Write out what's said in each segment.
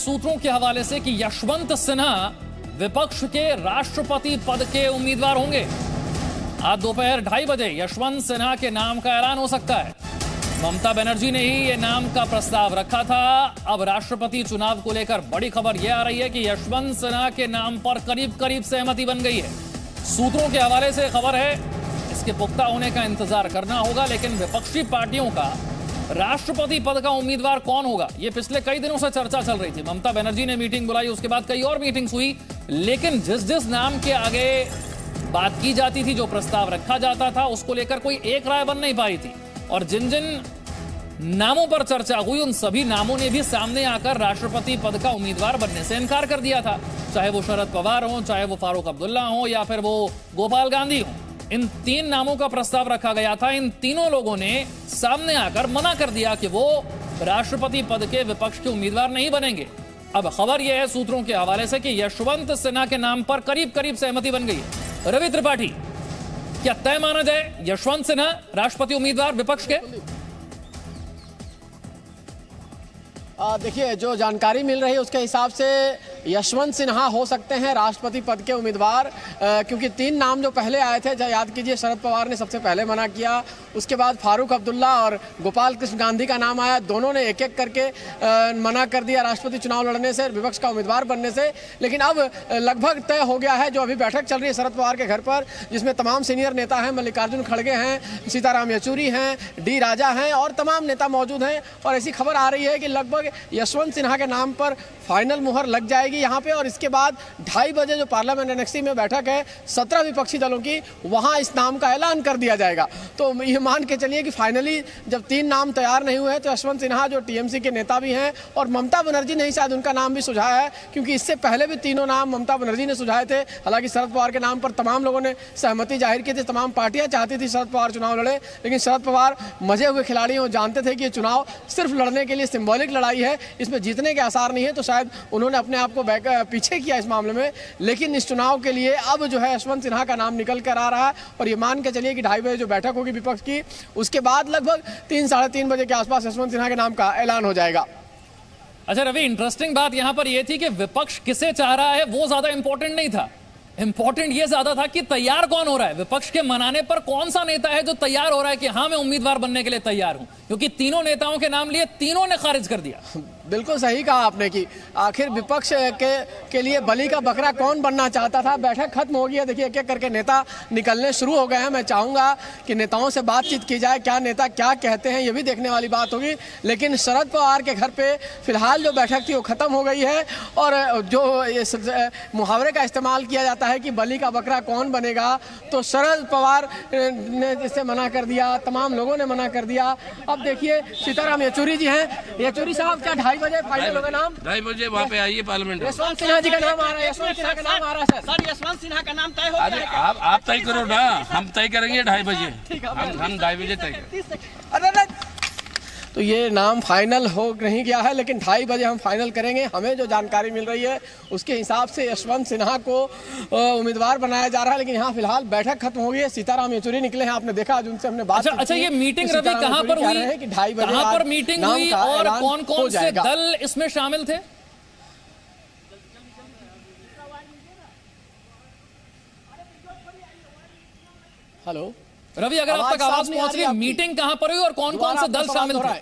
सूत्रों के हवाले से कि यशवंत सिन्हा विपक्ष के राष्ट्रपति पद के उम्मीदवार होंगे। आज दोपहर 2:30 बजे यशवंत सिन्हा के नाम का ऐलान हो सकता है। ममता बनर्जी ने ही ये नाम का प्रस्ताव रखा था। अब राष्ट्रपति चुनाव को लेकर बड़ी खबर यह आ रही है कि यशवंत सिन्हा के नाम पर करीब करीब सहमति बन गई है। सूत्रों के हवाले से खबर है, इसके पुख्ता होने का इंतजार करना होगा। लेकिन विपक्षी पार्टियों का राष्ट्रपति पद का उम्मीदवार कौन होगा, यह पिछले कई दिनों से चर्चा चल रही थी। ममता बनर्जी ने मीटिंग बुलाई, उसके बाद कई और मीटिंग्स हुई, लेकिन जिस नाम के आगे बात की जाती थी, जो प्रस्ताव रखा जाता था, उसको लेकर कोई एक राय बन नहीं पाई थी। और जिन नामों पर चर्चा हुई, उन सभी नामों ने भी सामने आकर राष्ट्रपति पद का उम्मीदवार बनने से इनकार कर दिया था। चाहे वो शरद पवार हो, चाहे वो फारूक अब्दुल्ला हो, या फिर वो गोपाल गांधी हो। इन 3 नामों का प्रस्ताव रखा गया था। इन तीनों लोगों ने सामने आकर मना कर दिया कि वो राष्ट्रपति पद के विपक्ष के उम्मीदवार नहीं बनेंगे। अब खबर यह है सूत्रों के हवाले से कि यशवंत सिन्हा के नाम पर करीब करीब सहमति बन गई है। रवि त्रिपाठी, क्या तय माना जाए यशवंत सिन्हा राष्ट्रपति उम्मीदवार विपक्ष के? देखिए, जो जानकारी मिल रही है उसके हिसाब से यशवंत सिन्हा हो सकते हैं राष्ट्रपति पद के उम्मीदवार, क्योंकि 3 नाम जो पहले आए थे, याद कीजिए, शरद पवार ने सबसे पहले मना किया, उसके बाद फारूक अब्दुल्ला और गोपाल कृष्ण गांधी का नाम आया। दोनों ने एक एक करके मना कर दिया राष्ट्रपति चुनाव लड़ने से, विपक्ष का उम्मीदवार बनने से। लेकिन अब लगभग तय हो गया है। जो अभी बैठक चल रही है शरद पवार के घर पर, जिसमें तमाम सीनियर नेता हैं, मल्लिकार्जुन खड़गे हैं, सीताराम येचुरी हैं, डी राजा हैं और तमाम नेता मौजूद हैं। और ऐसी खबर आ रही है कि लगभग यशवंत सिन्हा के नाम पर फाइनल मुहर लग जाएगी यहाँ पे। और इसके बाद 2:30 बजे जो पार्लियामेंट एनेक्सी में बैठक है 17 विपक्षी दलों की, वहाँ इस नाम का ऐलान कर दिया जाएगा। तो ये मान के चलिए कि फाइनली जब 3 नाम तैयार नहीं हुए हैं, तो यशवंत सिन्हा जो टीएमसी के नेता भी हैं, और ममता बनर्जी ने ही शायद उनका नाम भी सुझाया है, क्योंकि इससे पहले भी 3 नाम ममता बनर्जी ने सुझाए थे। हालांकि शरद पवार के नाम पर तमाम लोगों ने सहमति जाहिर की थी, तमाम पार्टियां चाहती थी शरद पवार चुनाव लड़े, लेकिन शरद पवार मजे हुए खिलाड़ी हैं, जानते थे कि ये चुनाव सिर्फ लड़ने के लिए सिंबॉलिक लड़ाई है, इसमें जीतने के आसार नहीं है। तो शायद उन्होंने अपने आप को पीछे किया इस मामले में। लेकिन इस चुनाव के लिए अब जो है यशवंत सिन्हा का नाम निकल कर आ रहा है। और ये मान के चलिए कि 2:30 बजे जो बैठक होगी विपक्ष की, उसके बाद लगभग 3 साढ़े 3 बजे के आसपास यशवंत सिन्हा के नाम का ऐलान हो जाएगा। अच्छा रवि, इंटरेस्टिंग बात यहां पर यह थी कि विपक्ष किसे चाह रहा है वो ज्यादा इंपॉर्टेंट नहीं था। इंपॉर्टेंट ये ज्यादा था कि तैयार कौन हो रहा है। विपक्ष के मनाने पर कौन सा नेता है जो तैयार हो रहा है कि हाँ मैं उम्मीदवार बनने के लिए तैयार हूं, क्योंकि तीनों नेताओं के नाम लिए, तीनों ने खारिज कर दिया। बिल्कुल सही कहा आपने कि आखिर विपक्ष के लिए बलि का बकरा कौन बनना चाहता था। बैठक खत्म हो गई है, देखिए एक एक करके नेता निकलने शुरू हो गए हैं। मैं चाहूँगा कि नेताओं से बातचीत की जाए, क्या नेता क्या कहते हैं, ये भी देखने वाली बात होगी। लेकिन शरद पवार के घर पे फिलहाल जो बैठक थी वो ख़त्म हो गई है। और जो मुहावरे का इस्तेमाल किया जाता है कि बलि का बकरा कौन बनेगा, तो शरद पवार ने इसे मना कर दिया, तमाम लोगों ने मना कर दिया। अब देखिए सीताराम येचुरी जी हैं। येचुरी साहब, क्या 2:30 बजे फाइनल होगा नाम? 2:30 बजे वहाँ पे आइए पार्लियामेंट। यशवंत सिन्हा जी का नाम आ रहा है। यशवंत सिन्हा का नाम आ रहा है सर। यशवंत सिन्हा का नाम तय हो गया। आप तय करो ना, हम तय करेंगे 2:30 बजे। हम 2:30 बजे तय करेंगे। तो ये नाम फाइनल हो नहीं गया है, लेकिन 2:30 बजे हम फाइनल करेंगे। हमें जो जानकारी मिल रही है उसके हिसाब से यशवंत सिन्हा को उम्मीदवार बनाया जा रहा है। लेकिन यहाँ फिलहाल बैठक खत्म हो गई है। सीताराम येचुरी निकले हैं, आपने देखा, आज उनसे हमने बात। अच्छा, ये मीटिंग रवि कहाँ पर हुई है कि 2:30 बजे कहाँ पर मीटिंग हुई और कौन कौन से दल इसमें शामिल थे? हेलो रवि, अगर आप तक आवाज पहुंच रही है, मीटिंग कहां पर हुई और कौन कौन से दल शामिल थे?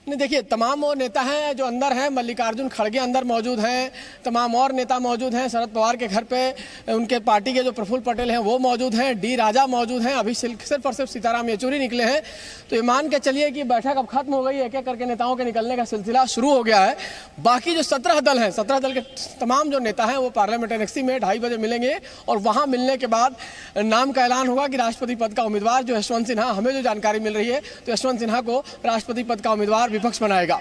नहीं, देखिए तमाम वो नेता हैं जो अंदर हैं। मल्लिकार्जुन खड़गे अंदर मौजूद हैं, तमाम और नेता मौजूद हैं। शरद पवार के घर पे उनके पार्टी के जो प्रफुल्ल पटेल हैं वो मौजूद हैं, डी राजा मौजूद हैं। अभी सिर्फ और सिर्फ सीताराम येचुरी निकले हैं। तो ये मान के चलिए कि बैठक अब खत्म हो गई, एक एक करके नेताओं के निकलने का सिलसिला शुरू हो गया है। बाकी जो 17 दल हैं, 17 दल के तमाम जो नेता हैं वो पार्लियामेंट एनेक्सी में 2:30 बजे मिलेंगे। और वहाँ मिलने के बाद नाम का ऐलान होगा कि राष्ट्रपति पद का उम्मीदवार जो यशवंत सिन्हा, हमें जो जानकारी मिल रही है तो यशवंत सिन्हा को राष्ट्रपति पद का उम्मीदवार विपक्ष बनाएगा।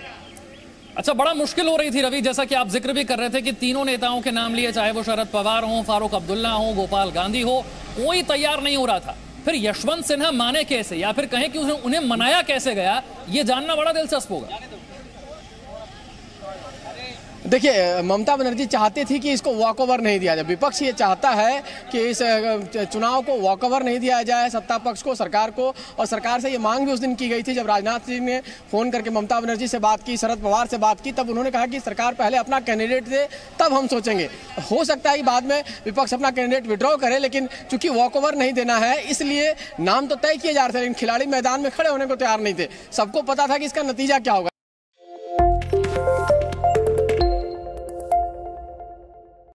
अच्छा, बड़ा मुश्किल हो रही थी रवि, जैसा कि आप जिक्र भी कर रहे थे कि तीनों नेताओं के नाम लिए, चाहे वो शरद पवार हो, फारूक अब्दुल्ला हो, गोपाल गांधी हो, कोई तैयार नहीं हो रहा था। फिर यशवंत सिन्हा माने कैसे, या फिर कहें कि उन्हें मनाया कैसे गया, ये जानना बड़ा दिलचस्प होगा। देखिए, ममता बनर्जी चाहती थी कि इसको वॉक ओवर नहीं दिया जाए। विपक्ष ये चाहता है कि इस चुनाव को वॉक ओवर नहीं दिया जाए, सत्ता पक्ष को, सरकार को। और सरकार से ये मांग भी उस दिन की गई थी जब राजनाथ सिंह ने फोन करके ममता बनर्जी से बात की, शरद पवार से बात की, तब उन्होंने कहा कि सरकार पहले अपना कैंडिडेट दे, तब हम सोचेंगे। हो सकता है कि बाद में विपक्ष अपना कैंडिडेट विड्रॉ करे, लेकिन चूंकि वॉक ओवर नहीं देना है इसलिए नाम तो तय किए जा रहे थे, लेकिन खिलाड़ी मैदान में खड़े होने को तैयार नहीं थे। सबको पता था कि इसका नतीजा क्या होगा।